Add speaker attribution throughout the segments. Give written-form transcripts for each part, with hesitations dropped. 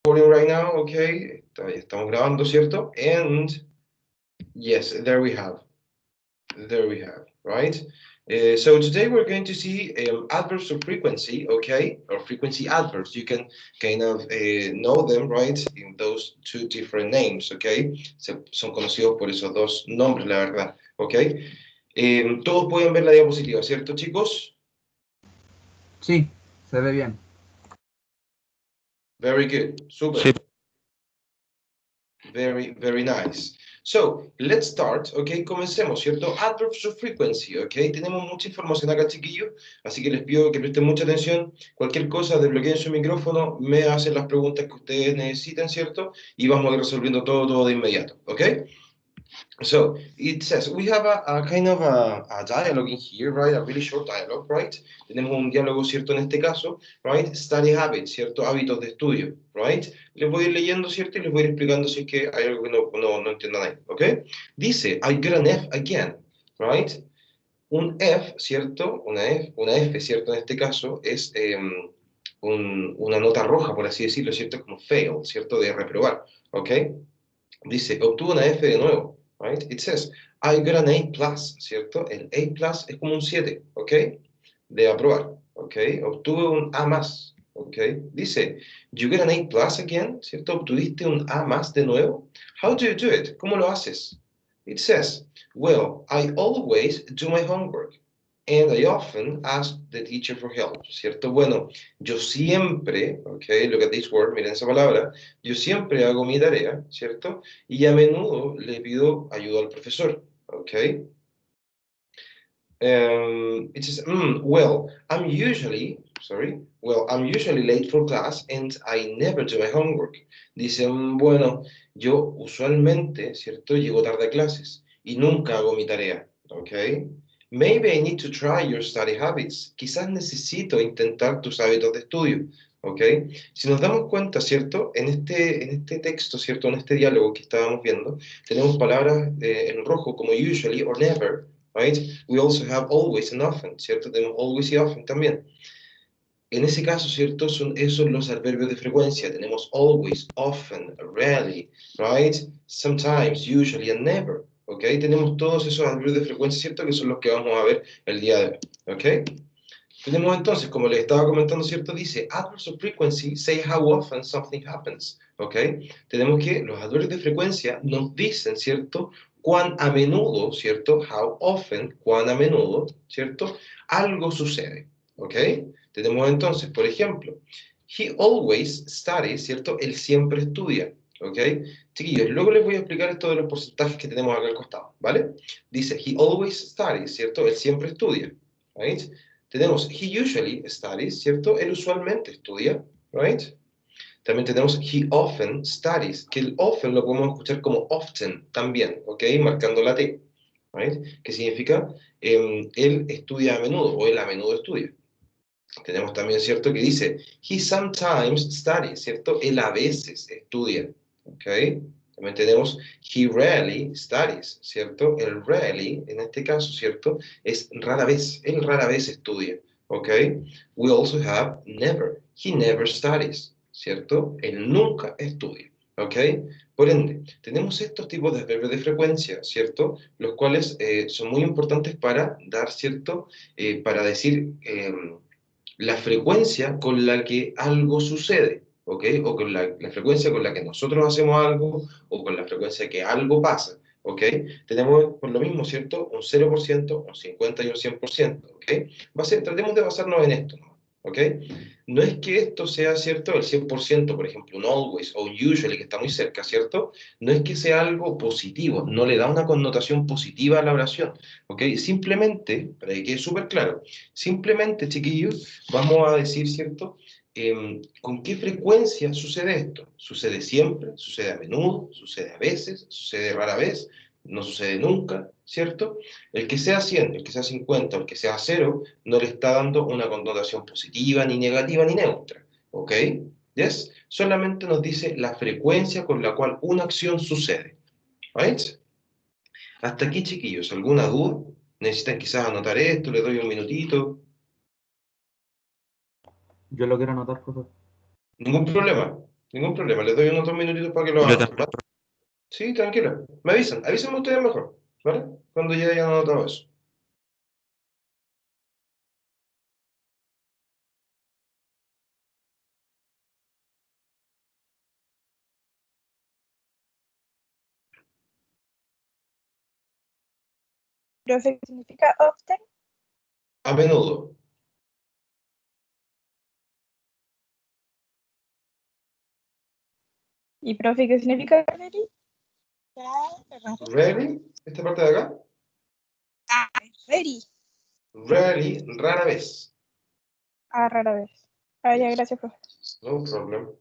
Speaker 1: Recording right now, okay. Estamos grabando, ¿cierto? And yes, there we have. There we have, right? So today we're going to see adverbs of frequency, okay? Or frequency adverbs. You can kind of know them, right? In those two different names, okay? Son conocidos por esos dos nombres, la verdad, okay? Todos pueden ver la diapositiva, ¿cierto, chicos?
Speaker 2: Sí, se ve bien.
Speaker 1: Very good. Super.
Speaker 3: Sí.
Speaker 1: Very, very nice. So, let's start, ok, comencemos, ¿cierto? Adverbs of frequency, ok, tenemos mucha información acá, chiquillos, así que les pido que presten mucha atención. Cualquier cosa, desbloqueen su micrófono, me hacen las preguntas que ustedes necesiten, ¿cierto? Y vamos a ir resolviendo todo de inmediato, ok? So, it says, we have a kind of a dialogue in here, right? A really short dialogue, right? Tenemos un diálogo, ¿cierto? En este caso, right? Study habits, ¿cierto? Hábitos de estudio, right? Les voy a ir leyendo, ¿cierto? Y les voy a ir explicando si es que hay algo que no entiendan ahí, ¿ok? Dice, I got an F again, right? Un F, ¿cierto? Una F, ¿cierto? En este caso es una nota roja, por así decirlo, ¿cierto? Como fail, ¿cierto? De reprobar, ¿ok? Dice, obtuvo una F de nuevo, right? It says, I got an A+, ¿cierto? El A+, es como un 7, ¿ok? De aprobar, ¿ok? Obtuve un A+, ¿ok? Dice, you got an A+ again, ¿cierto? Obtuviste un A+ de nuevo. How do you do it? ¿Cómo lo haces? It says, well, I always do my homework. And I often ask the teacher for help, ¿cierto? Bueno, yo siempre, ok, look at this word, miren esa palabra, yo siempre hago mi tarea, ¿cierto? Y a menudo le pido ayuda al profesor, ok. It says, well, I'm usually late for class and I never do my homework. Dice, bueno, yo usualmente, ¿cierto? Llego tarde a clases y nunca hago mi tarea, ok. Maybe I need to try your study habits. Quizás necesito intentar tus hábitos de estudio, ¿ok? Si nos damos cuenta, ¿cierto? En este texto, ¿cierto? En este diálogo que estábamos viendo, tenemos palabras en rojo como usually or never, right? We also have always and often, ¿cierto? Tenemos always y often también. En ese caso, ¿cierto? Son esos los adverbios de frecuencia. Tenemos always, often, rarely, right? Sometimes, usually, and never. ¿Ok? Tenemos todos esos adverbios de frecuencia, ¿cierto? Que son los que vamos a ver el día de hoy. ¿Ok? Tenemos entonces, como les estaba comentando, ¿cierto? Dice, adverbs of frequency say how often something happens. ¿Ok? Tenemos que los adverbios de frecuencia nos dicen, ¿cierto? Cuán a menudo, ¿cierto? How often, cuán a menudo, ¿cierto? Algo sucede. ¿Ok? Tenemos entonces, por ejemplo, he always studies, ¿cierto? Él siempre estudia. ¿Ok? Chiquillos, luego les voy a explicar esto de los porcentajes que tenemos acá al costado, ¿vale? Dice, he always studies, ¿cierto? Él siempre estudia. ¿Right? Tenemos he usually studies, ¿cierto? Él usualmente estudia, right? También tenemos he often studies, que el often lo podemos escuchar como often también, ¿ok? Marcando la T, right? Que significa él estudia a menudo o él a menudo estudia. Tenemos también, ¿cierto? Que dice he sometimes studies, ¿cierto? Él a veces estudia, ¿ok? También tenemos he rarely studies, ¿cierto? El rarely, en este caso, ¿cierto? Es rara vez, él rara vez estudia, ¿ok? We also have never, he never studies, ¿cierto? Él nunca estudia, ¿ok? Por ende, tenemos estos tipos de adverbios de frecuencia, ¿cierto? Los cuales son muy importantes para dar, ¿cierto? Para decir la frecuencia con la que algo sucede. ¿Ok? O con la frecuencia con la que nosotros hacemos algo, o con la frecuencia que algo pasa, ¿ok? Tenemos por lo mismo, ¿cierto? Un 0%, un 50 y un 100%, ¿ok? Tratemos de basarnos en esto, ¿ok? No es que esto sea, ¿cierto? El 100%, por ejemplo, un always o un usually, que está muy cerca, ¿cierto? No es que sea algo positivo, no le da una connotación positiva a la oración, ¿ok? Simplemente, para que quede súper claro, simplemente, chiquillos, vamos a decir, ¿cierto? ¿Con qué frecuencia sucede esto? ¿Sucede siempre? ¿Sucede a menudo? ¿Sucede a veces? ¿Sucede rara vez? ¿No sucede nunca? ¿Cierto? El que sea 100, el que sea 50, el que sea 0, no le está dando una connotación positiva, ni negativa, ni neutra. ¿Ok? ¿Yes? Solamente nos dice la frecuencia con la cual una acción sucede. ¿Right? Hasta aquí, chiquillos, ¿alguna duda? ¿Necesitan quizás anotar esto? ¿Les doy un minutito?
Speaker 2: Yo lo quiero anotar, profesor.
Speaker 1: Ningún problema. Ningún problema. Les doy unos 2 minutitos para que lo
Speaker 3: Yo
Speaker 1: hagan,
Speaker 3: también,
Speaker 1: ¿vale? Sí, tranquila. Me avisan. Avísenme ustedes mejor, ¿vale? Cuando ya hayan anotado eso.
Speaker 4: Profe, ¿qué significa often?
Speaker 1: A menudo.
Speaker 4: ¿Y profe, qué significa very?
Speaker 1: Rarely, esta parte de acá.
Speaker 4: Very.
Speaker 1: Rarely, rara vez.
Speaker 4: Ah, rara vez. Ah, ya, gracias, profe.
Speaker 1: No problem.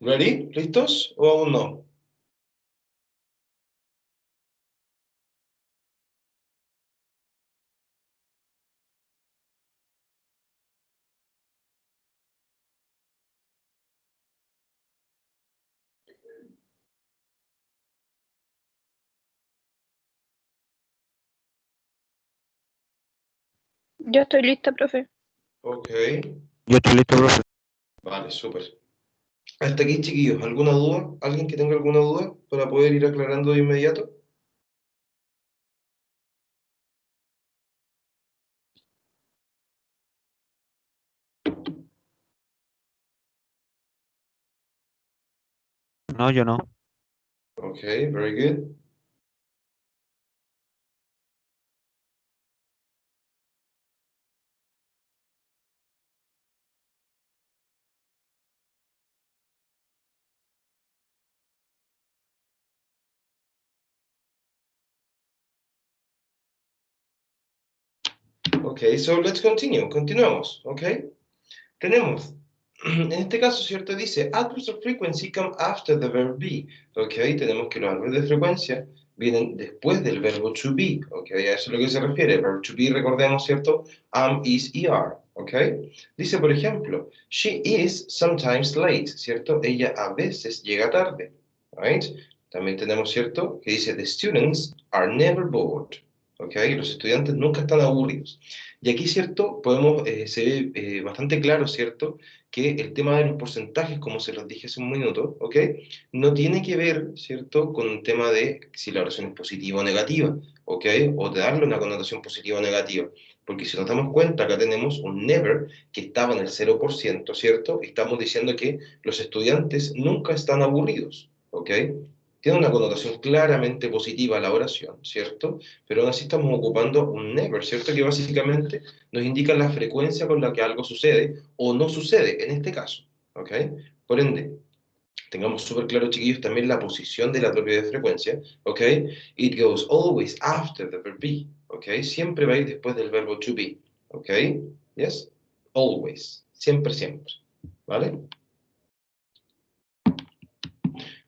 Speaker 1: Ready? ¿Listos? ¿O aún no?
Speaker 4: Yo estoy lista, profe.
Speaker 1: Ok.
Speaker 3: yo estoy listo, profe.
Speaker 1: Vale, súper. Hasta aquí, chiquillos. ¿Alguna duda? ¿Alguien que tenga alguna duda para poder ir aclarando de inmediato?
Speaker 3: No, yo no.
Speaker 1: Ok, very good. Ok, so let's continue. Continuemos, ok. Tenemos, en este caso, ¿cierto? Dice, adverbs of frequency come after the verb be. Ok, tenemos que los adverbios de frecuencia vienen después del verbo to be. Ok, a eso es lo que se refiere. Verb to be, recordemos, ¿cierto? Am, is, er. Ok, dice, por ejemplo, she is sometimes late, ¿cierto? Ella a veces llega tarde. Right? También tenemos, ¿cierto? Que dice, the students are never bored. Ok, los estudiantes nunca están aburridos. Y aquí, ¿cierto? Podemos, se ve bastante claro, ¿cierto? Que el tema de los porcentajes, como se los dije hace un minuto, ¿ok? No tiene que ver, ¿cierto? Con un tema de si la oración es positiva o negativa, ¿ok? O de darle una connotación positiva o negativa. Porque si nos damos cuenta, acá tenemos un never que estaba en el 0%, ¿cierto? Estamos diciendo que los estudiantes nunca están aburridos, ¿ok? Tiene una connotación claramente positiva la oración, ¿cierto? Pero aún así estamos ocupando un never, ¿cierto? Que básicamente nos indica la frecuencia con la que algo sucede o no sucede en este caso, ¿ok? Por ende, tengamos súper claro, chiquillos, también la posición del adverbio de frecuencia, ¿ok? It goes always after the verb be, ¿ok? Siempre va a ir después del verbo to be, ¿ok? Yes? Always, siempre, siempre, ¿vale?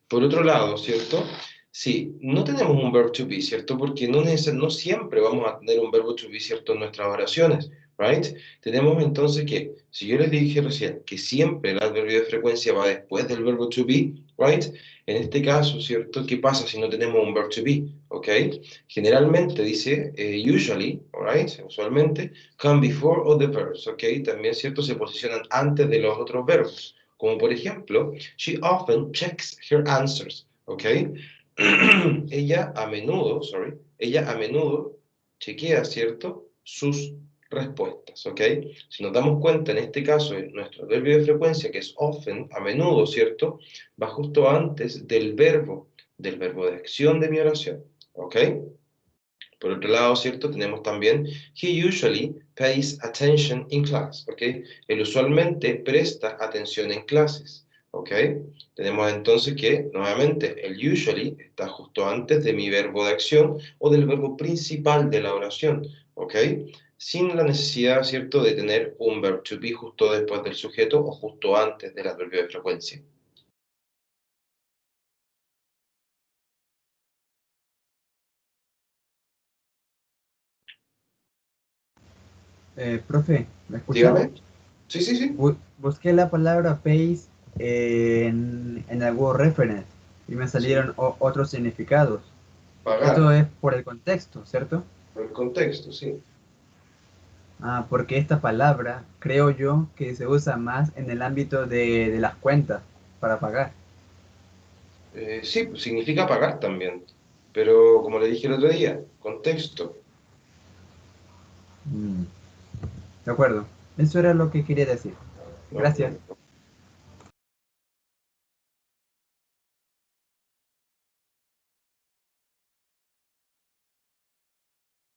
Speaker 1: Por otro lado, ¿cierto? Sí, no tenemos un verb to be, ¿cierto? Porque no siempre vamos a tener un verbo to be, ¿cierto? En nuestras oraciones, ¿right? Tenemos entonces que, si yo les dije recién que siempre el adverbio de frecuencia va después del verbo to be, ¿right? En este caso, ¿cierto? ¿Qué pasa si no tenemos un verb to be? ¿Ok? Generalmente dice, usually, ¿right? Usualmente, come before all the verbs, ¿ok? También, ¿cierto? Se posicionan antes de los otros verbos. Como por ejemplo, she often checks her answers, ¿ok? ella a menudo chequea, ¿cierto?, sus respuestas, ¿ok? Si nos damos cuenta, en este caso, nuestro adverbio de frecuencia, que es often, a menudo, ¿cierto?, va justo antes del verbo de acción de mi oración, ¿ok? Por otro lado, ¿cierto? Tenemos también, he usually pays attention in class, ¿ok? Él usualmente presta atención en clases, ¿ok? Tenemos entonces que, nuevamente, el usually está justo antes de mi verbo de acción o del verbo principal de la oración, ¿ok? Sin la necesidad, ¿cierto?, de tener un verb to be justo después del sujeto o justo antes del adverbio de frecuencia.
Speaker 2: Profe, ¿me escucha?
Speaker 1: Dígame. Sí, sí, sí.
Speaker 2: Busqué la palabra pays en el Word Reference y me
Speaker 1: Sí.
Speaker 2: salieron otros significados. Esto
Speaker 1: Pagar.
Speaker 2: es por el contexto, ¿cierto?
Speaker 1: Por el contexto, sí.
Speaker 2: Ah, porque esta palabra creo yo que se usa más en el ámbito de las cuentas para pagar.
Speaker 1: Sí, pues significa pagar también. Pero como le dije el otro día, contexto.
Speaker 2: Mm, de acuerdo, eso era lo que quería decir.
Speaker 1: Ok.
Speaker 2: Gracias.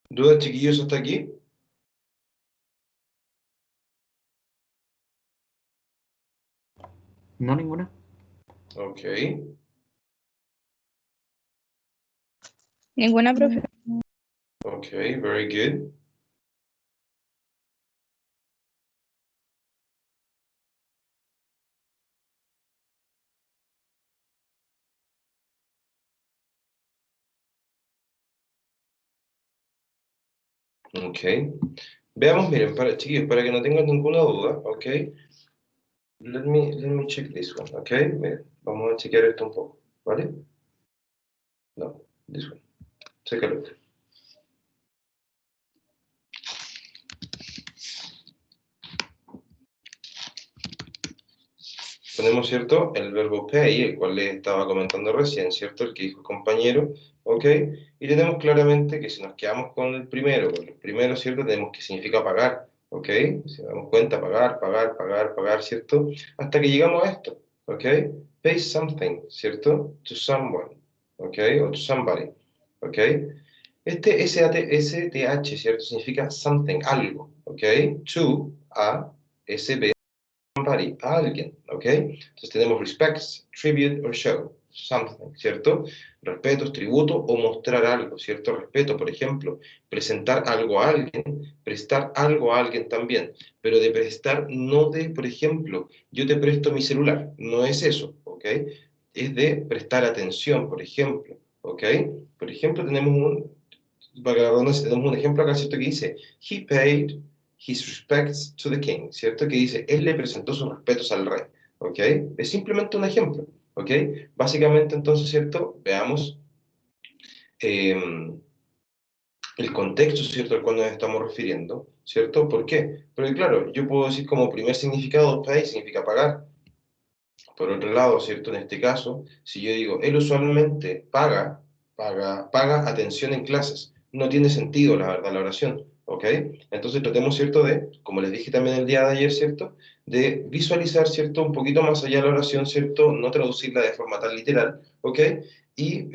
Speaker 1: ¿Dudas, chiquillos, hasta aquí?
Speaker 3: No ninguna.
Speaker 1: Ok.
Speaker 4: Ninguna, profe.
Speaker 1: Ok, very good. Ok. Veamos, miren, chiquillos, para que no tengan ninguna duda, ok. Let me check this one, ok. Miren, vamos a chequear esto un poco, ¿vale? No, this one. Take a look. Tenemos, ¿cierto?, el verbo pay, el cual les estaba comentando recién, ¿cierto?, el que dijo el compañero, ¿ok? Y tenemos claramente que si nos quedamos con el primero, ¿cierto?, tenemos que significa pagar, ¿ok? Si nos damos cuenta, pagar, pagar, pagar, pagar, ¿cierto? Hasta que llegamos a esto, ¿ok? Pay something, ¿cierto? To someone, ¿ok? O to somebody, ¿ok? Este STH, ¿cierto?, significa something, algo, ¿ok? To, a, SB, somebody, a alguien, ¿ok? Entonces tenemos respects, tribute or show, something, ¿cierto? Respetos, tributo o mostrar algo, ¿cierto? Respeto, por ejemplo, presentar algo a alguien, prestar algo a alguien también, pero de prestar no de, por ejemplo, yo te presto mi celular, no es eso, ¿ok? Es de prestar atención, por ejemplo, ¿ok? Por ejemplo, para la redundancia, tenemos un ejemplo acá, ¿cierto? Que dice, he paid his respects to the king, ¿cierto? Que dice, él le presentó sus respetos al rey, ¿ok? Es simplemente un ejemplo, ¿ok? Básicamente, entonces, ¿cierto? Veamos el contexto, ¿cierto?, al cual nos estamos refiriendo, ¿cierto? ¿Por qué? Porque, claro, yo puedo decir como primer significado, pay significa pagar. Por otro lado, ¿cierto? En este caso, si yo digo, él usualmente paga atención en clases, no tiene sentido, la verdad, la oración, ¿ok? Entonces tratemos, ¿cierto?, de, como les dije también el día de ayer, ¿cierto?, de visualizar, ¿cierto?, un poquito más allá la oración, ¿cierto?, no traducirla de forma tan literal, ¿ok? Y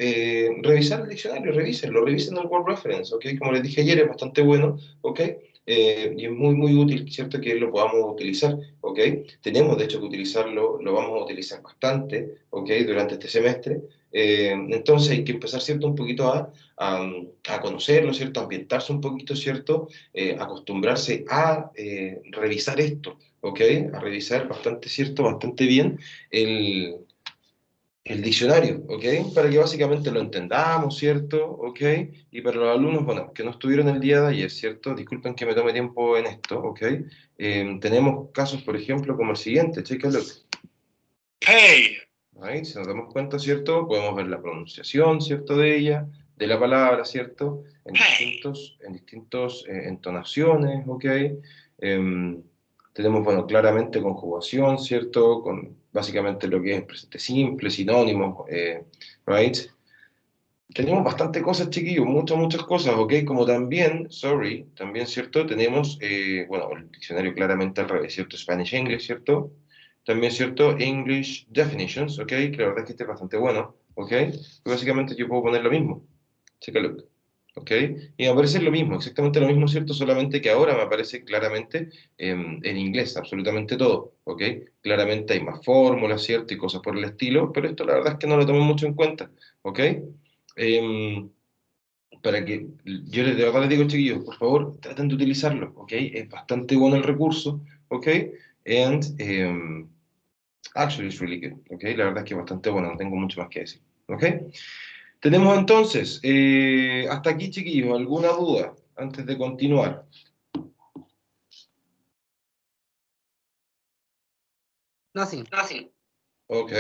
Speaker 1: revisar el diccionario, revisen el Word Reference, ¿ok? Como les dije ayer, es bastante bueno, ¿ok? Y es muy, muy útil, ¿cierto?, que lo podamos utilizar, ¿ok? Tenemos, de hecho, que utilizarlo, lo vamos a utilizar bastante, ¿ok?, durante este semestre. Entonces hay que empezar, ¿cierto?, un poquito a conocerlo, ¿cierto?, a ambientarse un poquito, ¿cierto?, acostumbrarse a revisar esto, ¿ok?, a revisar bastante, ¿cierto?, bastante bien el diccionario, ¿ok? Para que básicamente lo entendamos, ¿cierto? ¿Ok? Y para los alumnos, bueno, que no estuvieron el día de ayer, ¿cierto? Disculpen que me tome tiempo en esto, ¿ok? Tenemos casos, por ejemplo, como el siguiente, chécalo. Pay. Ahí, si nos damos cuenta, ¿cierto? Podemos ver la pronunciación, ¿cierto?, de ella, de la palabra, ¿cierto? En distintos entonaciones, ¿ok? Em, Tenemos, bueno, claramente conjugación, ¿cierto? Con básicamente lo que es presente simple, sinónimos, right? Tenemos bastante cosas, chiquillos, muchas cosas, ¿ok? Como también, sorry, también, ¿cierto? Tenemos, bueno, el diccionario claramente al revés, ¿cierto? Spanish-English, ¿cierto? También, ¿cierto? English definitions, ¿ok? Que la verdad es que este es bastante bueno, ¿ok? Y básicamente yo puedo poner lo mismo. Take a look. ¿Ok? Y me aparece lo mismo, exactamente lo mismo, ¿cierto? Solamente que ahora me aparece claramente en inglés, absolutamente todo, ¿ok? Claramente hay más fórmulas, ¿cierto? Y cosas por el estilo, pero esto la verdad es que no lo tomo mucho en cuenta, ¿ok? Em, para que yo les de verdad les digo, chiquillos, por favor, traten de utilizarlo, ¿ok? Es bastante bueno el recurso, ¿ok? And actually it's really good, ¿ok? La verdad es que es bastante bueno, no tengo mucho más que decir, ¿ok? Tenemos entonces, hasta aquí, chiquillos, ¿alguna duda antes de continuar?
Speaker 5: Nothing.
Speaker 1: Ok,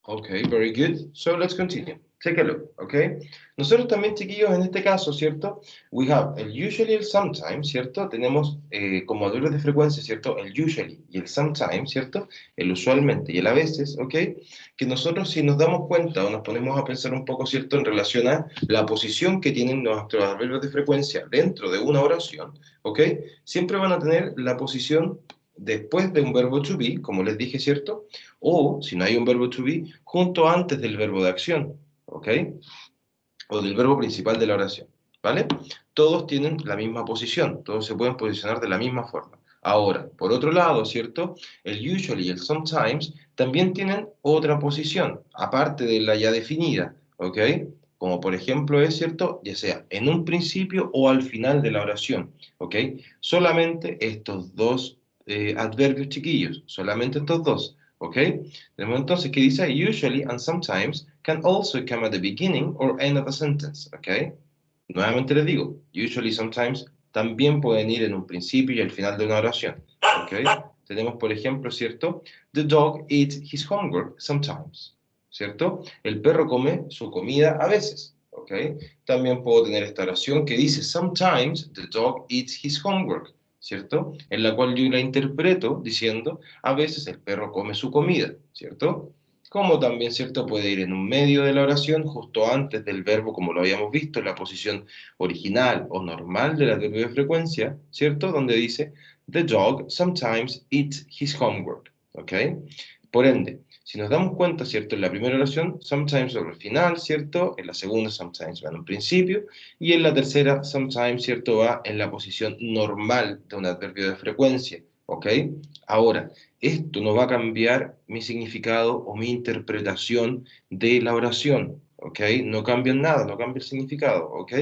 Speaker 1: ok, very good. So let's continue. Take a look, ok. Nosotros también, chiquillos, en este caso, ¿cierto? We have el usually y el sometimes, ¿cierto? Tenemos como adverbos de frecuencia, ¿cierto? El usually y el sometimes, ¿cierto? El usualmente y el a veces, ¿ok? Que nosotros si nos damos cuenta o nos ponemos a pensar un poco, ¿cierto? En relación a la posición que tienen nuestros adverbios de frecuencia dentro de una oración, ¿ok? Siempre van a tener la posición después de un verbo to be, como les dije, ¿cierto? O, si no hay un verbo to be, junto antes del verbo de acción, ¿ok? O del verbo principal de la oración, ¿vale? Todos tienen la misma posición, todos se pueden posicionar de la misma forma. Ahora, por otro lado, ¿cierto? El usually y el sometimes también tienen otra posición, aparte de la ya definida, ¿ok? Como por ejemplo es cierto, ya sea en un principio o al final de la oración, ¿ok? Solamente estos dos adverbios chiquillos, solamente estos dos, ¿ok? Tenemos entonces que dice usually and sometimes can also come at the beginning or end of a sentence, ¿ok? Nuevamente les digo, usually sometimes también pueden ir en un principio y al final de una oración, ¿ok? Tenemos, por ejemplo, ¿cierto? The dog eats his homework sometimes, ¿cierto? El perro come su comida a veces, ¿ok? También puedo tener esta oración que dice sometimes the dog eats his homework, ¿cierto? En la cual yo la interpreto diciendo a veces el perro come su comida, ¿cierto? Como también, ¿cierto? Puede ir en un medio de la oración, justo antes del verbo, como lo habíamos visto, en la posición original o normal del adverbio de frecuencia, ¿cierto? Donde dice, the dog sometimes eats his homework, ¿ok? Por ende, si nos damos cuenta, ¿cierto? En la primera oración, sometimes sobre el final, ¿cierto? En la segunda, sometimes va en un principio, y en la tercera, sometimes, ¿cierto? Va en la posición normal de un adverbio de frecuencia, ¿ok? Ahora, esto no va a cambiar mi significado o mi interpretación de la oración, ¿ok? No cambia nada, no cambia el significado, ¿ok?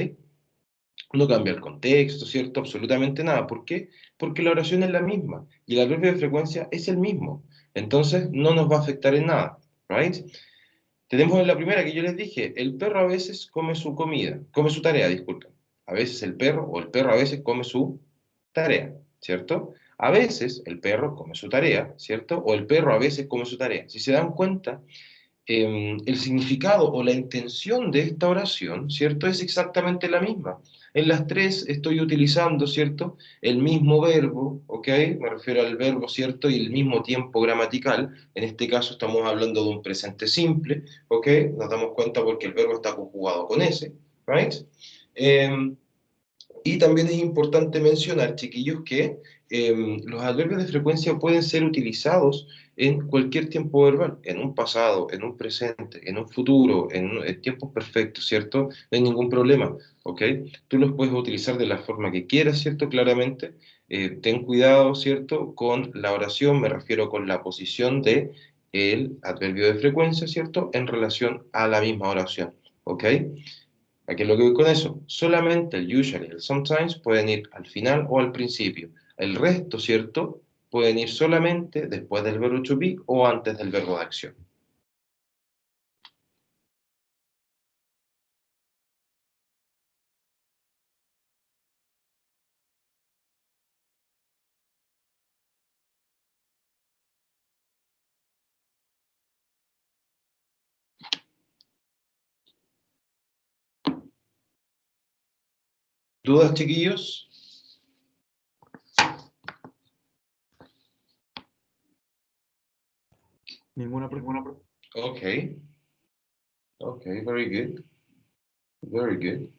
Speaker 1: No cambia el contexto, ¿cierto? Absolutamente nada. ¿Por qué? Porque la oración es la misma y el adverbio de frecuencia es el mismo. Entonces, no nos va a afectar en nada, ¿right? Tenemos en la primera que yo les dije, el perro a veces come su comida, come su tarea, disculpen. A veces el perro o el perro a veces come su tarea, ¿cierto? A veces el perro come su tarea, ¿cierto? O el perro a veces come su tarea. Si se dan cuenta, el significado o la intención de esta oración, ¿cierto? Es exactamente la misma. En las tres estoy utilizando, ¿cierto? El mismo verbo, ¿ok? Me refiero al verbo, ¿cierto? Y el mismo tiempo gramatical. En este caso estamos hablando de un presente simple, ¿ok? Nos damos cuenta porque el verbo está conjugado con ese, ¿right? Em, y también es importante mencionar, chiquillos, que los adverbios de frecuencia pueden ser utilizados en cualquier tiempo verbal, en un pasado, en un presente, en un futuro, en tiempos perfectos, ¿cierto? No hay ningún problema, ¿ok? Tú los puedes utilizar de la forma que quieras, ¿cierto? Claramente. Ten cuidado, ¿cierto? Con la oración, me refiero con la posición de el adverbio de frecuencia, ¿cierto? En relación a la misma oración, ¿ok? ¿A qué es lo que voy con eso? Solamente el usually y el sometimes pueden ir al final o al principio. El resto, ¿cierto? Pueden ir solamente después del verbo to be o antes del verbo de acción. ¿Dudas, chiquillos?
Speaker 3: Ninguna, profe.
Speaker 1: Okay. Okay, very good. Very good.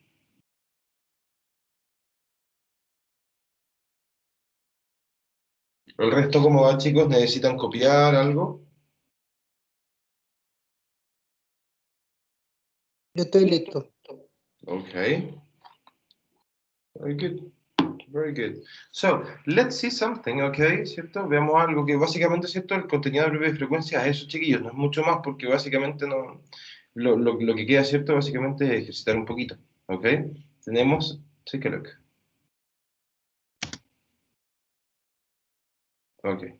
Speaker 1: ¿El resto cómo va, chicos? ¿Necesitan copiar algo?
Speaker 5: Yo estoy listo.
Speaker 1: Okay. Very good. Very good. So, let's see something, okay, ¿cierto? Veamos algo que básicamente, ¿cierto? El contenido de breve frecuencia es eso, chiquillos, no es mucho más porque básicamente no... Lo que queda, ¿cierto? Básicamente es ejercitar un poquito, ¿ok? Tenemos... Take a look. Okay.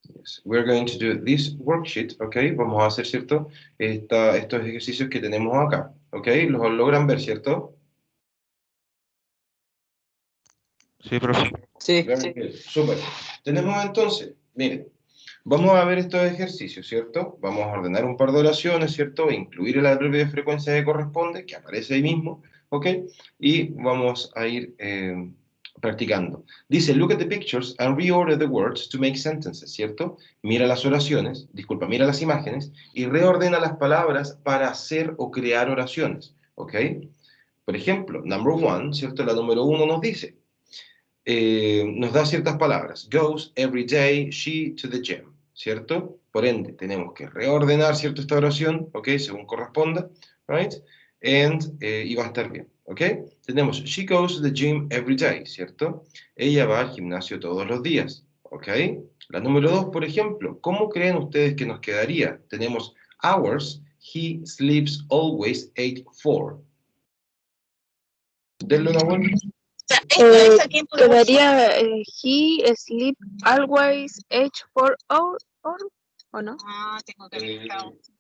Speaker 1: Yes. We're going to do this worksheet, ¿ok? Vamos a hacer, ¿cierto? Estos ejercicios que tenemos acá, ¿ok? Los logran ver, ¿cierto?
Speaker 3: Sí, profe.
Speaker 5: Sí.
Speaker 1: Very good. Súper. Tenemos entonces, miren, vamos a ver estos ejercicios, ¿cierto? Vamos a ordenar un par de oraciones, ¿cierto? E incluir el adverbio de frecuencia que corresponde, que aparece ahí mismo, ¿ok? Y vamos a ir practicando. Dice, look at the pictures and reorder the words to make sentences, ¿cierto? Mira las oraciones, disculpa, mira las imágenes y reordena las palabras para hacer o crear oraciones, ¿ok? Por ejemplo, number one, ¿cierto? La número uno nos dice, nos da ciertas palabras. Goes every day she to the gym, ¿cierto? Por ende, tenemos que reordenar, ¿cierto? Esta oración, ¿ok? Según corresponda, right? Y va a estar bien, ¿ok? Tenemos, she goes to the gym every day, ¿cierto? Ella va al gimnasio todos los días, ¿ok? La número dos, por ejemplo, ¿cómo creen ustedes que nos quedaría? Tenemos hours, he sleeps always 8-4. Denle una vuelta.
Speaker 4: Quedaría he sleep always age for hour, ¿o no?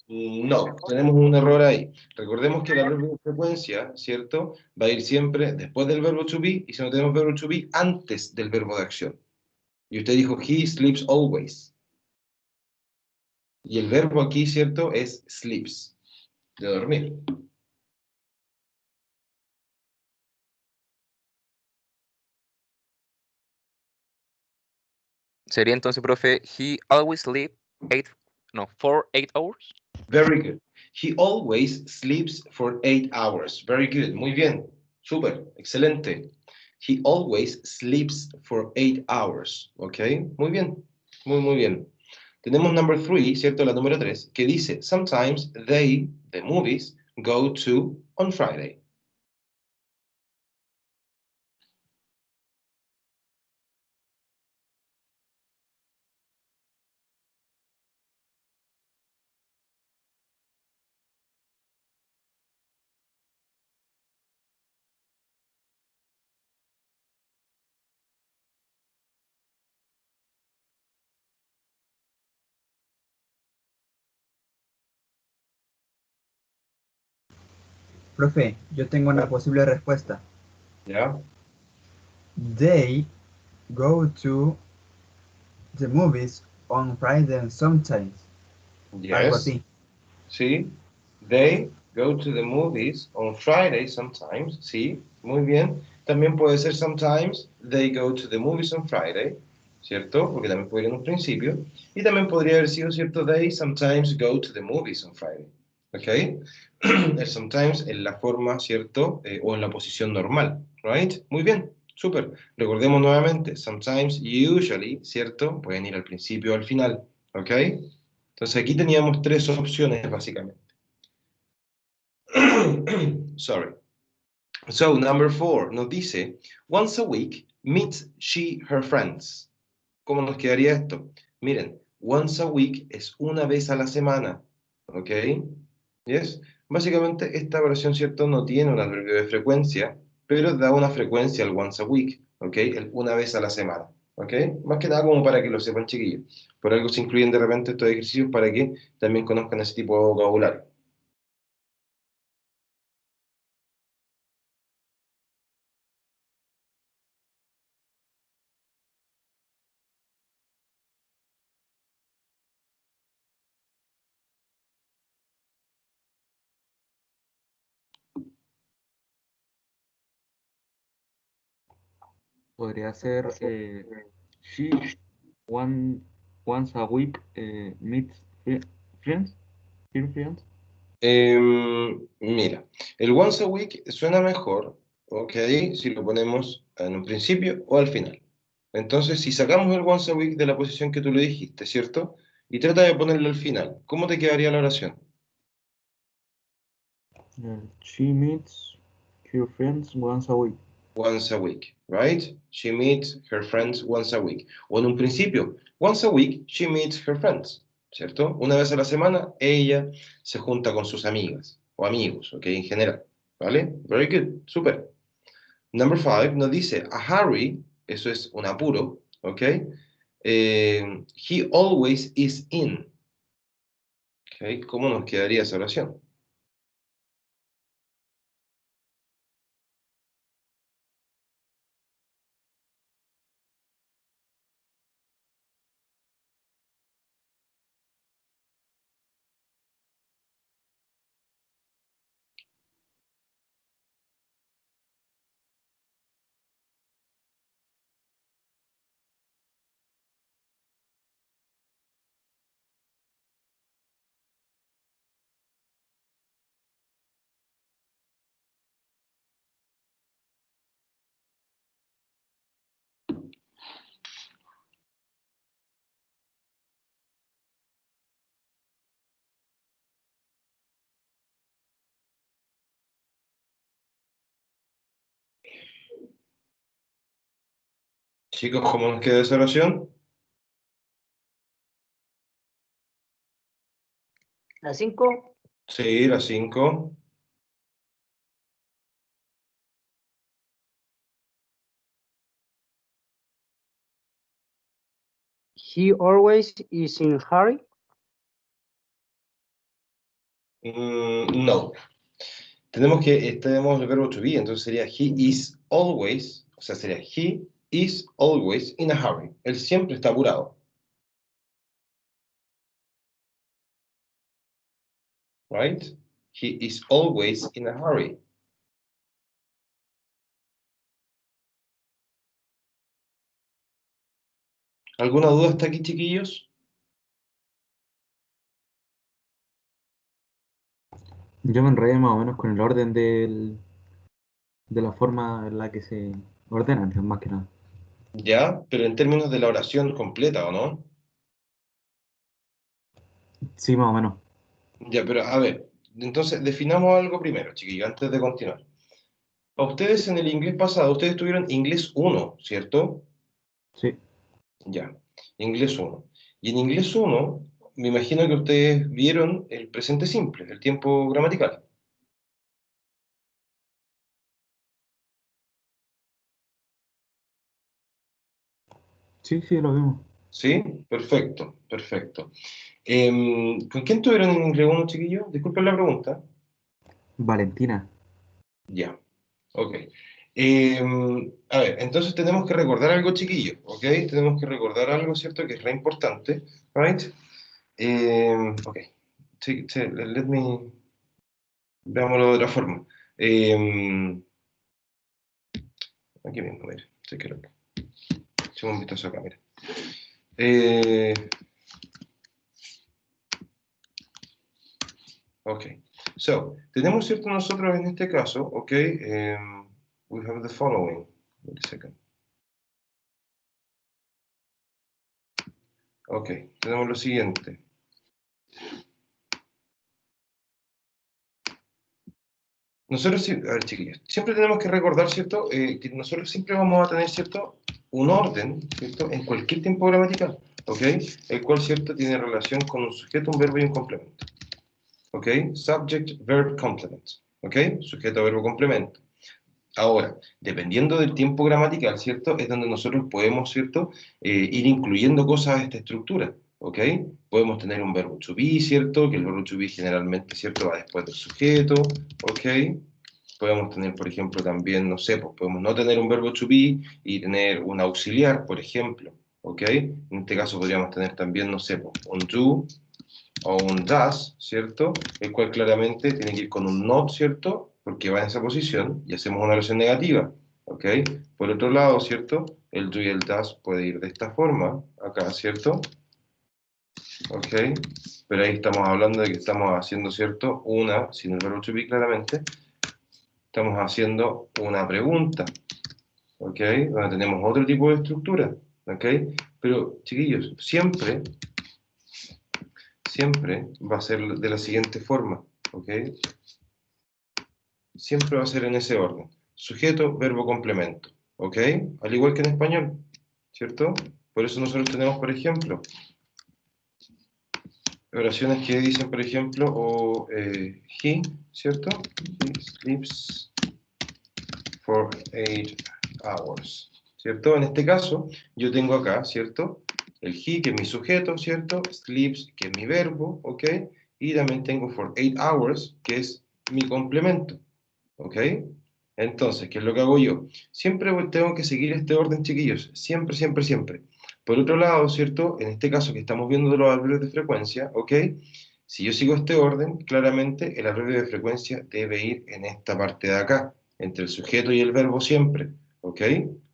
Speaker 1: No, tenemos un error ahí. Recordemos que la adverbio de frecuencia, ¿cierto? Va a ir siempre después del verbo to be, y si no tenemos verbo to be, antes del verbo de acción. Y usted dijo, he sleeps always. Y el verbo aquí, ¿cierto? Es sleeps, de dormir.
Speaker 6: Sería entonces, profe, he always sleep 8 hours.
Speaker 1: Very good. He always sleeps for 8 hours. Very good. Muy bien. Súper. Excelente. He always sleeps for 8 hours. ¿Ok? Muy bien. Muy, muy bien. Tenemos number 3, ¿cierto? La número 3, que dice, sometimes they, the movies, go to on Friday.
Speaker 2: Profe, yo tengo una posible respuesta.
Speaker 1: ¿Ya?
Speaker 2: They go to the movies on Friday sometimes. Algo
Speaker 1: Yes.
Speaker 2: así.
Speaker 1: Sí. They go to the movies on Friday sometimes. Sí. Muy bien. También puede ser sometimes they go to the movies on Friday. ¿Cierto? Porque también puede ir en un principio. Y también podría haber sido, ¿cierto? They sometimes go to the movies on Friday. ¿Ok? El sometimes en la forma, ¿cierto? O en la posición normal. ¿Right? Muy bien. Súper. Recordemos nuevamente. Sometimes, usually, ¿cierto? Pueden ir al principio o al final. ¿Ok? Entonces aquí teníamos tres opciones, básicamente. Sorry. So, number 4 nos dice, once a week meets she her friends. ¿Cómo nos quedaría esto? Miren, once a week es una vez a la semana, ¿ok? ¿Yes? Básicamente esta oración, ¿cierto? No tiene un adverbio de frecuencia, pero da una frecuencia al once a week, ¿ok? El una vez a la semana, ¿ok? Más que nada como para que lo sepan, chiquillos. Por algo se incluyen de repente estos ejercicios para que también conozcan ese tipo de vocabulario.
Speaker 3: Podría ser she one once a week meet friends? Here friends?
Speaker 1: Mira, el once a week suena mejor, ¿ok? Si lo ponemos en un principio o al final. Entonces, si sacamos el once a week de la posición que tú le dijiste, ¿cierto? Y trata de ponerlo al final, ¿cómo te quedaría la oración?
Speaker 3: She meets her friends once a week.
Speaker 1: Once a week, right? She meets her friends once a week. O en un principio, once a week she meets her friends, ¿cierto? Una vez a la semana ella se junta con sus amigas o amigos, ¿ok? En general, ¿vale? Very good, super. Number 5 nos dice a hurry, eso es un apuro, ¿ok? He always is in. ¿Ok? ¿Cómo nos quedaría esa oración? Chicos, ¿cómo nos queda esa oración?
Speaker 5: La 5.
Speaker 1: Sí, la 5.
Speaker 5: He always is in hurry.
Speaker 1: No. Tenemos el verbo to be, entonces sería he is always, o sea, sería he is always in a hurry. Él siempre está apurado. Right? He is always in a hurry. ¿Alguna duda hasta aquí, chiquillos?
Speaker 3: Yo me enredé más o menos con el orden de la forma en la que se ordenan, más que nada.
Speaker 1: Ya, pero en términos de la oración completa, ¿o no?
Speaker 3: Sí, más o menos.
Speaker 1: Ya, pero a ver, entonces definamos algo primero, chiquillos, antes de continuar. A ustedes en el inglés pasado, ustedes tuvieron inglés 1, ¿cierto?
Speaker 3: Sí.
Speaker 1: Ya, inglés 1. Y en inglés 1, me imagino que ustedes vieron el presente simple, el tiempo gramatical.
Speaker 3: Sí, sí, lo vimos.
Speaker 1: ¿Sí? Perfecto, perfecto. ¿Con quién tuvieron en inglés 1, chiquillos? Disculpen la pregunta.
Speaker 3: Valentina.
Speaker 1: Ya, ok. A ver, entonces tenemos que recordar algo, chiquillos, ¿ok? Tenemos que recordar algo, ¿cierto? Que es re importante, ¿right? Ok, sí, sí, let me... Veámoslo de otra forma. Aquí mismo, mira, sí, creo que... Echemos un vistazo acá, mira. Ok, so, tenemos, ¿cierto? Nosotros en este caso, ok, we have the following. Wait a second. Ok, tenemos lo siguiente. Nosotros, a ver, chiquillos, siempre tenemos que recordar, ¿cierto? Que nosotros siempre vamos a tener, ¿cierto? Un orden, ¿cierto? En cualquier tiempo gramatical, ¿ok? El cual, ¿cierto? Tiene relación con un sujeto, un verbo y un complemento. ¿Ok? Subject, verb, complement. ¿Ok? Sujeto, verbo, complemento. Ahora, dependiendo del tiempo gramatical, ¿cierto? Es donde nosotros podemos, ¿cierto? Ir incluyendo cosas a esta estructura, ¿ok? Podemos tener un verbo to be, ¿cierto? Que el verbo to be generalmente, ¿cierto? Va después del sujeto, ¿ok? Podemos tener, por ejemplo, también, no sé, pues podemos no tener un verbo to be y tener un auxiliar, por ejemplo, ¿ok? En este caso podríamos tener también, no sé, pues, un do o un does, ¿cierto? El cual claramente tiene que ir con un not, ¿cierto? Porque va en esa posición y hacemos una oración negativa, ¿ok? Por otro lado, ¿cierto? El do y el does puede ir de esta forma, acá, ¿cierto? ¿ok? Pero ahí estamos hablando de que estamos haciendo, ¿cierto? Una, sin el verbo to be claramente, estamos haciendo una pregunta, ¿ok? Donde tenemos otro tipo de estructura, ¿ok? Pero, chiquillos, siempre va a ser de la siguiente forma, ¿ok? Siempre va a ser en ese orden. Sujeto, verbo, complemento, ¿ok? Al igual que en español, ¿cierto? Por eso nosotros tenemos, por ejemplo, oraciones que dicen, por ejemplo, he, ¿cierto? He sleeps for 8 hours, ¿cierto? En este caso, yo tengo acá, ¿cierto? El he, que es mi sujeto, ¿cierto? Sleeps, que es mi verbo, ¿ok? Y también tengo for 8 hours, que es mi complemento, ¿ok? Entonces, ¿qué es lo que hago yo? Siempre tengo que seguir este orden, chiquillos. Siempre, siempre, siempre. Por otro lado, ¿cierto? En este caso que estamos viendo de los adverbios de frecuencia, ¿ok? Si yo sigo este orden, claramente el adverbio de frecuencia debe ir en esta parte de acá, entre el sujeto y el verbo siempre, ¿ok?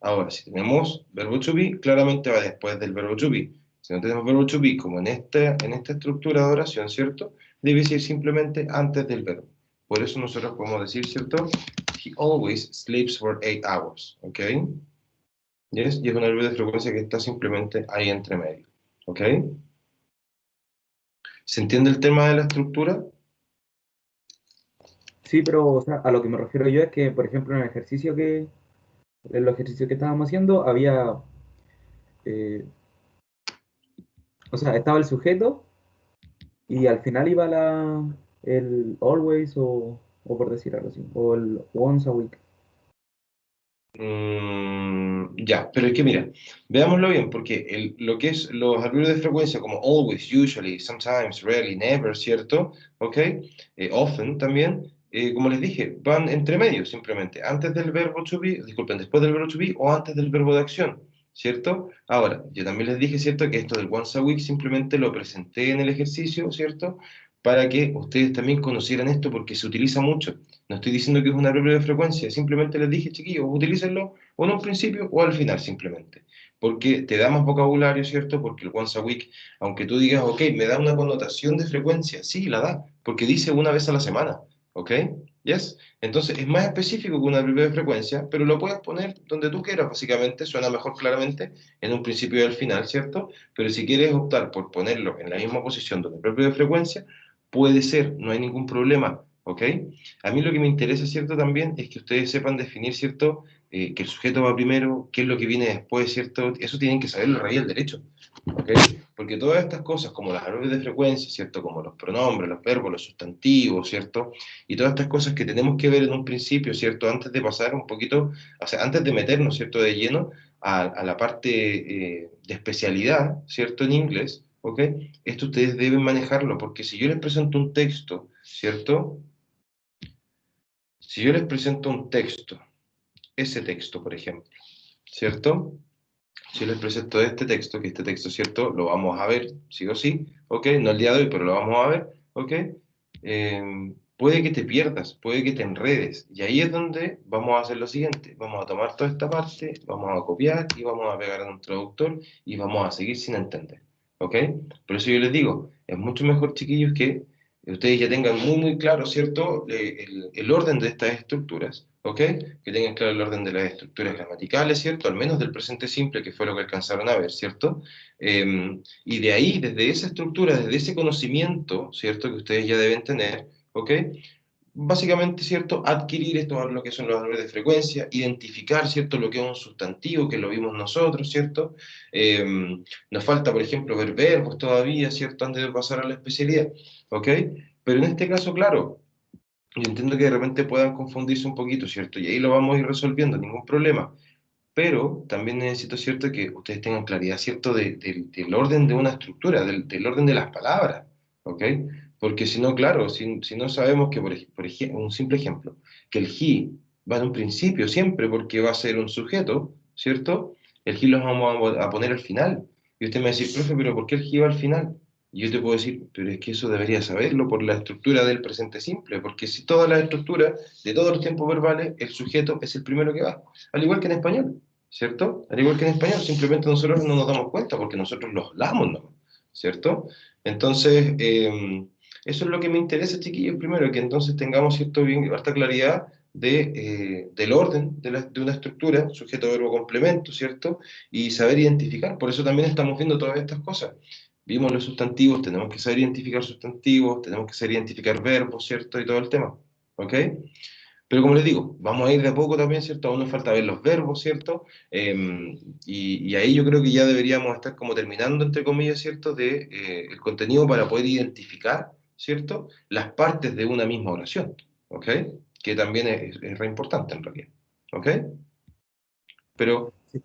Speaker 1: Ahora, si tenemos verbo to be, claramente va después del verbo to be. Si no tenemos verbo to be, como en esta estructura de oración, ¿cierto? Debe ir simplemente antes del verbo. Por eso nosotros podemos decir, ¿cierto? He always sleeps for 8 hours, ¿ok? Yes, y es un adverbio de frecuencia que está simplemente ahí entre medio, ¿ok? ¿Se entiende el tema de la estructura?
Speaker 3: Sí, pero o sea, a lo que me refiero yo es que, por ejemplo, en los ejercicios que estábamos haciendo, había, eh, o sea, estaba el sujeto y al final iba el always o por decir algo así, o el once a week.
Speaker 1: Ya, pero es que mira, veámoslo bien, porque lo que es los adverbios de frecuencia como always, usually, sometimes, rarely, never, ¿cierto? ¿Ok? Often también, como les dije, van entre medio simplemente, antes del verbo to be, disculpen, después del verbo to be o antes del verbo de acción, ¿cierto? Ahora, yo también les dije, ¿cierto? Que esto del once a week simplemente lo presenté en el ejercicio, ¿cierto? Para que ustedes también conocieran esto porque se utiliza mucho. No estoy diciendo que es un adverbio de frecuencia, simplemente les dije, chiquillos, utilícenlo o en un principio o al final simplemente. Porque te da más vocabulario, ¿cierto? Porque el once a week, aunque tú digas, ok, me da una connotación de frecuencia, sí, la da, porque dice una vez a la semana, ¿ok? ¿Yes? Entonces es más específico que un adverbio de frecuencia, pero lo puedes poner donde tú quieras, básicamente, suena mejor claramente en un principio y al final, ¿cierto? Pero si quieres optar por ponerlo en la misma posición donde el adverbio de frecuencia, puede ser, no hay ningún problema, ¿ok? A mí lo que me interesa, ¿cierto? También es que ustedes sepan definir, ¿cierto? Que el sujeto va primero, qué es lo que viene después, ¿cierto? Eso tienen que saberlo el rey y el derecho, ¿ok? Porque todas estas cosas, como las adverbios de frecuencia, ¿cierto? Como los pronombres, los verbos, los sustantivos, ¿cierto? Y todas estas cosas que tenemos que ver en un principio, ¿cierto? Antes de pasar un poquito, o sea, antes de meternos, ¿cierto? De lleno a la parte de especialidad, ¿cierto? En inglés, ¿ok? Esto ustedes deben manejarlo, porque si yo les presento un texto, ¿cierto? Si yo les presento un texto, ese texto, por ejemplo, ¿cierto? Si yo les presento este texto, que este texto, ¿cierto? Lo vamos a ver, sí o sí, ¿ok? No el día de hoy, pero lo vamos a ver, ¿ok? Puede que te pierdas, puede que te enredes, y ahí es donde vamos a hacer lo siguiente, vamos a tomar toda esta parte, vamos a copiar y vamos a pegar en un traductor y vamos a seguir sin entender, ¿ok? Por eso yo les digo, es mucho mejor, chiquillos, que ustedes ya tengan muy, muy claro, ¿cierto? El orden de estas estructuras, ¿ok? Que tengan claro el orden de las estructuras gramaticales, ¿cierto? Al menos del presente simple, que fue lo que alcanzaron a ver, ¿cierto? Y de ahí, desde esa estructura, desde ese conocimiento, ¿cierto? Que ustedes ya deben tener, ¿ok? Básicamente, ¿cierto? Adquirir esto, lo que son los valores de frecuencia, identificar, ¿cierto? Lo que es un sustantivo, que lo vimos nosotros, ¿cierto? Nos falta, por ejemplo, ver verbos todavía, ¿cierto? Antes de pasar a la especialidad, ¿ok? Pero en este caso, claro, yo entiendo que de repente puedan confundirse un poquito, ¿cierto? Y ahí lo vamos a ir resolviendo, ningún problema. Pero también necesito, ¿cierto?, que ustedes tengan claridad, ¿cierto?, del orden de una estructura, del orden de las palabras, ¿ok? Porque si no, claro, si no sabemos que, por ejemplo, un simple ejemplo, que el he va en un principio siempre porque va a ser un sujeto, ¿cierto? El he lo vamos a poner al final. Y usted me va a decir, profe, pero ¿por qué el he va al final? Y yo te puedo decir, pero es que eso debería saberlo por la estructura del presente simple, porque si toda la estructura de todos los tiempos verbales, el sujeto es el primero que va, al igual que en español, ¿cierto? Al igual que en español, simplemente nosotros no nos damos cuenta porque nosotros los hablamos, ¿no? ¿cierto? Entonces, eso es lo que me interesa, chiquillos, primero, que entonces tengamos cierto bien, harta claridad del orden de una estructura, sujeto, verbo, complemento, ¿cierto? Y saber identificar. Por eso también estamos viendo todas estas cosas. Vimos los sustantivos, tenemos que saber identificar sustantivos, tenemos que saber identificar verbos, ¿cierto? Y todo el tema, ¿ok? Pero como les digo, vamos a ir de a poco también, ¿cierto? Aún nos falta ver los verbos, ¿cierto? Y ahí yo creo que ya deberíamos estar como terminando, entre comillas, ¿cierto? De, el contenido para poder identificar, ¿cierto? Las partes de una misma oración, ¿ok? Que también es re importante en realidad, ¿ok? Pero
Speaker 2: Sí.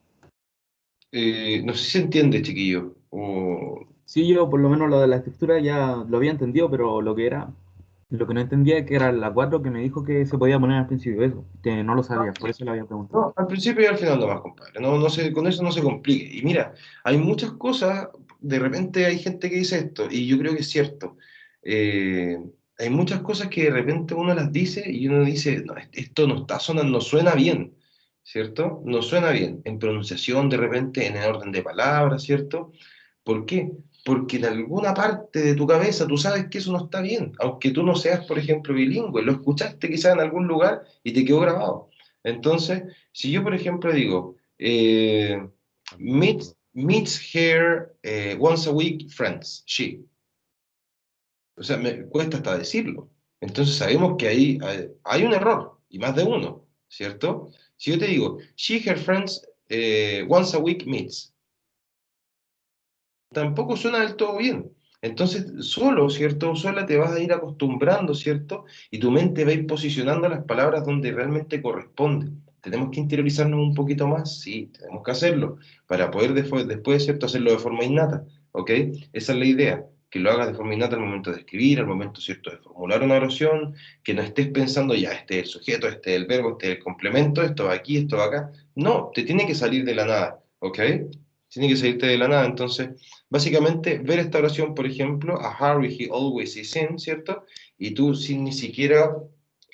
Speaker 1: no sé si se entiende, chiquillo, o...
Speaker 3: Sí, yo por lo menos lo de la estructura ya lo había entendido, pero lo que no entendía que era la 4 que me dijo que se podía poner al principio, eso, que no lo sabía, por eso le había preguntado.
Speaker 1: No, al principio y al final nomás, compadre. No, no se, con eso no se complique. Y mira, hay muchas cosas, de repente hay gente que dice esto, y yo creo que es cierto. Eh, hay muchas cosas que de repente uno las dice y uno dice, no, esto no está sonando, no suena bien, ¿cierto? No suena bien. En pronunciación, de repente, en el orden de palabras, ¿cierto? ¿Por qué? Porque en alguna parte de tu cabeza tú sabes que eso no está bien, aunque tú no seas, por ejemplo, bilingüe, lo escuchaste quizás en algún lugar y te quedó grabado. Entonces, si yo, por ejemplo, digo, meets her once a week friends, she. O sea, me cuesta hasta decirlo. Entonces sabemos que ahí hay un error, y más de uno, ¿cierto? Si yo te digo, she, her friends, once a week meets, tampoco suena del todo bien. Entonces, solo, ¿cierto? Sola te vas a ir acostumbrando, ¿cierto? Y tu mente va a ir posicionando las palabras donde realmente corresponden. ¿Tenemos que interiorizarnos un poquito más? Sí, tenemos que hacerlo, para poder después, ¿cierto? Hacerlo de forma innata, ¿ok? Esa es la idea, que lo hagas de forma innata al momento de escribir, al momento, ¿cierto? De formular una oración, que no estés pensando, ya, este es el sujeto, este es el verbo, este es el complemento, esto va aquí, esto va acá. No, te tiene que salir de la nada, ¿ok? Tiene que salirte de la nada, entonces... Básicamente, ver esta oración, por ejemplo, a Harry, he always is in, ¿cierto? Y tú, sin ni siquiera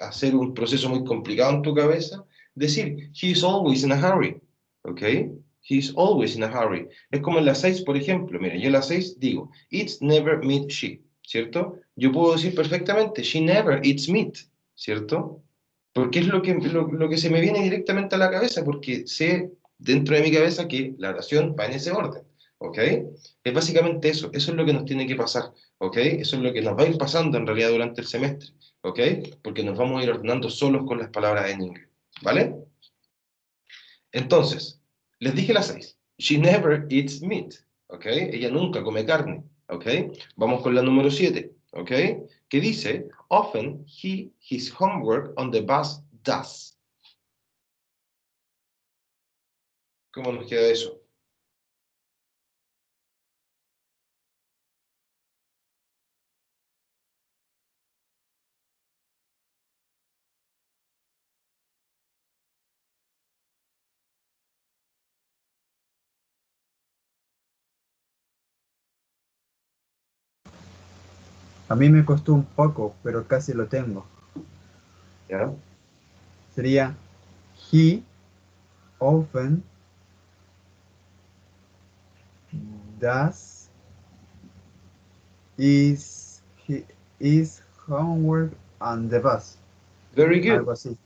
Speaker 1: hacer un proceso muy complicado en tu cabeza, decir, he is always in a hurry, ¿ok? He is always in a hurry. Es como en la 6, por ejemplo. Mira, yo en la 6 digo, it's never meat she, ¿cierto? Yo puedo decir perfectamente, she never eats meat, ¿cierto? Porque es lo que se me viene directamente a la cabeza, porque sé dentro de mi cabeza que la oración va en ese orden, ¿ok? Es básicamente eso es lo que nos tiene que pasar, ¿ok? Eso es lo que nos va a ir pasando en realidad durante el semestre, ¿ok? Porque nos vamos a ir ordenando solos con las palabras en inglés, ¿vale? Entonces, les dije las 6. She never eats meat, ¿ok? Ella nunca come carne, ¿ok? Vamos con la número 7, ¿ok? Que dice, often his homework on the bus does. ¿Cómo nos queda eso?
Speaker 2: A mí me costó un poco, pero casi lo tengo.
Speaker 1: ¿Ya?
Speaker 2: Sería he often does is he is homework on the bus.
Speaker 1: Very good.
Speaker 2: Algo así.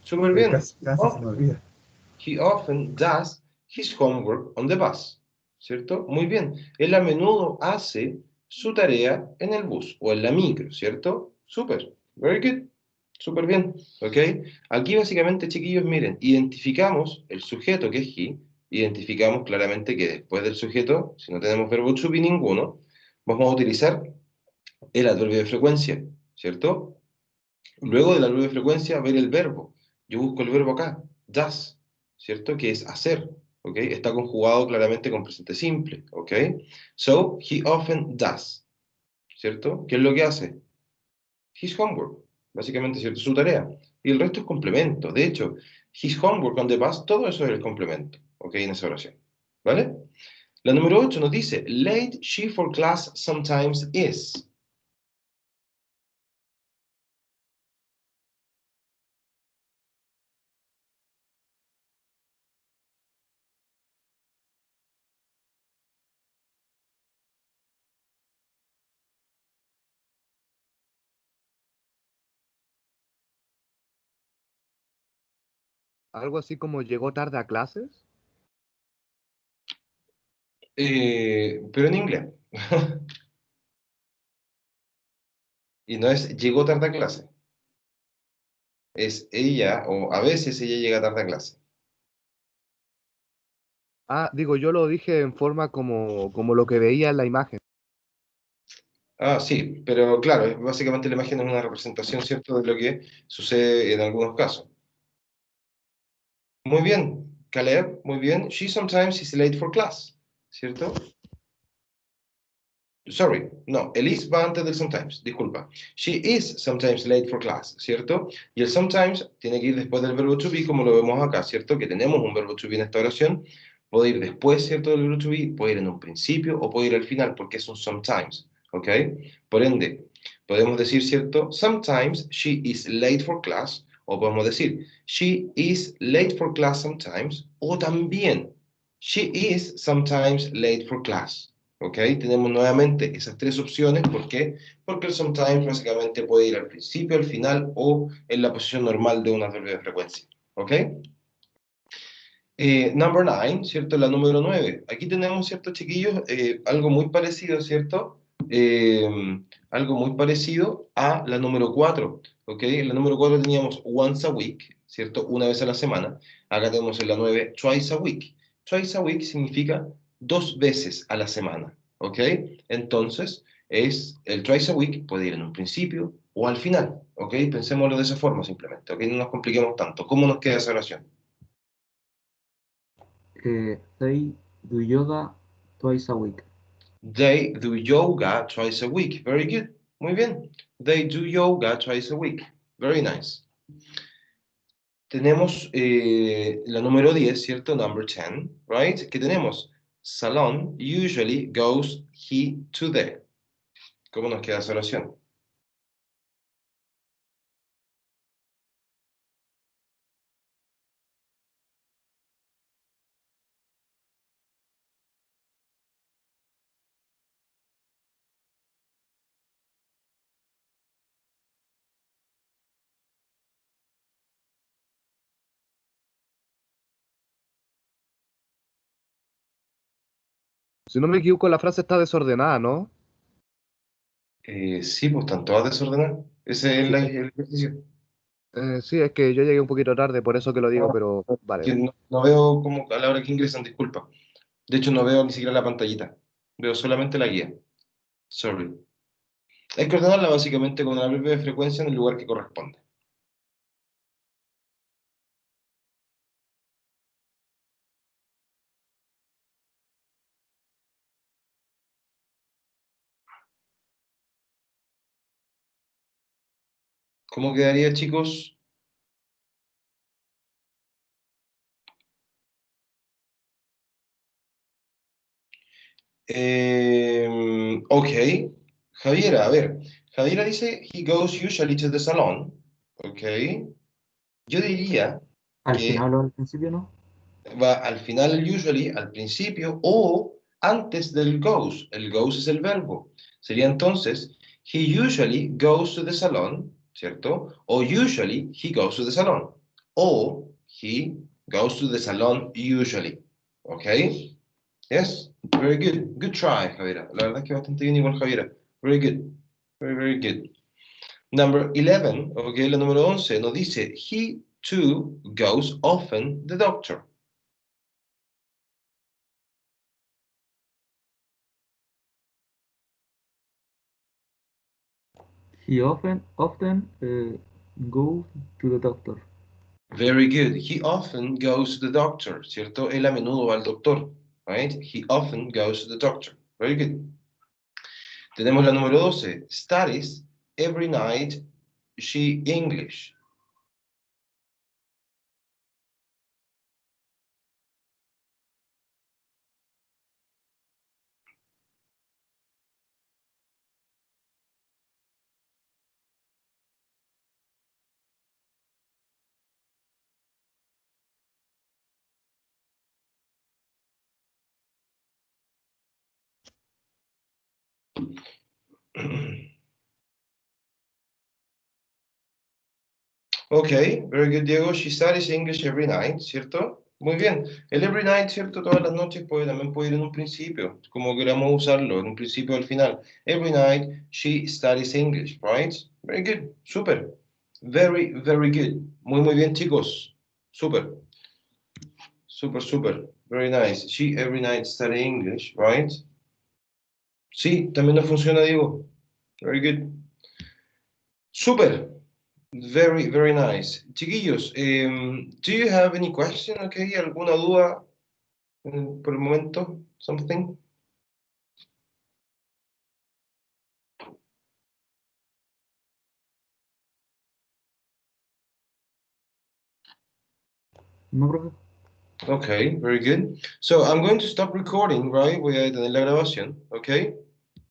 Speaker 1: Súper
Speaker 2: Pero
Speaker 1: bien.
Speaker 2: casi se me olvida.
Speaker 1: He often does his homework on the bus, ¿cierto? Muy bien. Él a menudo hace su tarea en el bus o en la micro, ¿cierto? Súper. Very good. Súper bien. ¿Ok? Aquí básicamente, chiquillos, miren, identificamos el sujeto que es he, identificamos claramente que después del sujeto, si no tenemos verbo to be ninguno, vamos a utilizar el adverbio de frecuencia, ¿cierto? Luego del adverbio de frecuencia, ver el verbo. Yo busco el verbo acá, does, ¿cierto? Que es hacer, ¿ok? Está conjugado claramente con presente simple, ¿ok? So, he often does, ¿cierto? ¿Qué es lo que hace? His homework, básicamente, ¿cierto? Su tarea. Y el resto es complemento. De hecho, his homework on the bus, todo eso es el complemento, ¿ok? En esa oración, ¿vale? La número 8 nos dice, late she for class sometimes is.
Speaker 7: Algo así como llegó tarde a clases.
Speaker 1: Pero en inglés. Y no es llegó tarde a clase. Es ella, o a veces ella llega tarde a clase.
Speaker 7: Ah, digo, yo lo dije en forma como lo que veía en la imagen.
Speaker 1: Ah, sí, pero claro, básicamente la imagen es una representación, ¿cierto?, de lo que sucede en algunos casos. Muy bien, Caleb, muy bien. She sometimes is late for class, ¿cierto? Sorry, no, el is va antes del sometimes, disculpa. She is sometimes late for class, ¿cierto? Y el sometimes tiene que ir después del verbo to be, como lo vemos acá, ¿cierto? Que tenemos un verbo to be en esta oración. Puede ir después, ¿cierto?, del verbo to be, puede ir en un principio o puede ir al final, porque es un sometimes, ¿ok? Por ende, podemos decir, ¿cierto? Sometimes she is late for class, o podemos decir, she is late for class sometimes, o también, she is sometimes late for class. ¿Ok? Tenemos nuevamente esas tres opciones. ¿Por qué? Porque el sometimes básicamente puede ir al principio, al final o en la posición normal de un adverbio de frecuencia. ¿Ok? Number 9, ¿cierto? La número 9. Aquí tenemos, ¿cierto, chiquillos? Algo muy parecido, ¿cierto? Algo muy parecido a la número 4. ¿Ok? En la número 4 teníamos once a week, ¿cierto? Una vez a la semana. Acá tenemos en la 9 twice a week. Twice a week significa dos veces a la semana. ¿Ok? Entonces, el twice a week puede ir en un principio o al final. ¿Ok? Pensémoslo de esa forma simplemente. ¿Ok? No nos compliquemos tanto. ¿Cómo nos queda esa oración?
Speaker 3: They do yoga twice a week.
Speaker 1: They do yoga twice a week. Very good. Muy bien. They do yoga twice a week. Very nice. Tenemos la número 10, ¿cierto? Number 10, right? ¿Qué tenemos? Salon usually goes he to the. ¿Cómo nos queda esa oración?
Speaker 7: Si no me equivoco, la frase está desordenada, ¿no?
Speaker 1: Sí, pues están todas desordenadas. Ese es
Speaker 7: Sí,
Speaker 1: el ejercicio.
Speaker 7: sí, es que yo llegué un poquito tarde, por eso que lo digo,
Speaker 1: Ah,
Speaker 7: pero vale.
Speaker 1: que no veo como a la hora que ingresan, disculpa. De hecho, no veo ni siquiera la pantallita. Veo solamente la guía. Sorry. Hay que ordenarla básicamente con una breve frecuencia en el lugar que corresponde. ¿Cómo quedaría, chicos? Ok. Javiera, a ver. Javiera dice, he goes usually to the salon. Ok. Yo diría
Speaker 3: Al
Speaker 1: que
Speaker 3: final o al principio, ¿no?
Speaker 1: va al final el usually, al principio, o antes del goes. El goes es el verbo. Sería entonces, he usually goes to the salon, ¿cierto? O usually he goes to the salon. O he goes to the salon usually. ¿Ok? Yes, very good. Good try, Javiera. La verdad es que bastante bien igual, Javiera. Very good. Very, very good. Number 11, ok, la número 11 nos dice, he too goes often the doctor.
Speaker 3: He often go to the doctor.
Speaker 1: Very good. He often goes to the doctor, ¿cierto? Él a menudo va al doctor, right? He often goes to the doctor. Very good. Tenemos la número 12. Studies every night she English. Okay, very good, Diego. She studies English every night, ¿cierto? Muy bien. El every night, ¿cierto? Todas las noches también puede ir en un principio, como queramos usarlo, en un principio o al final. Every night she studies English, right? Very good. Super. Very, very good. Muy, muy bien, chicos. Super. Super, super. Very nice. She every night study English, right? Sí, también nos funciona, Diego. Very good. Super. Very, very nice. Chiquillos, do you have any question? Okay, ¿alguna duda por el momento? Something?
Speaker 3: No, profe.
Speaker 1: Okay, very good. So I'm going to stop recording, right? Voy a detener la grabación, okay?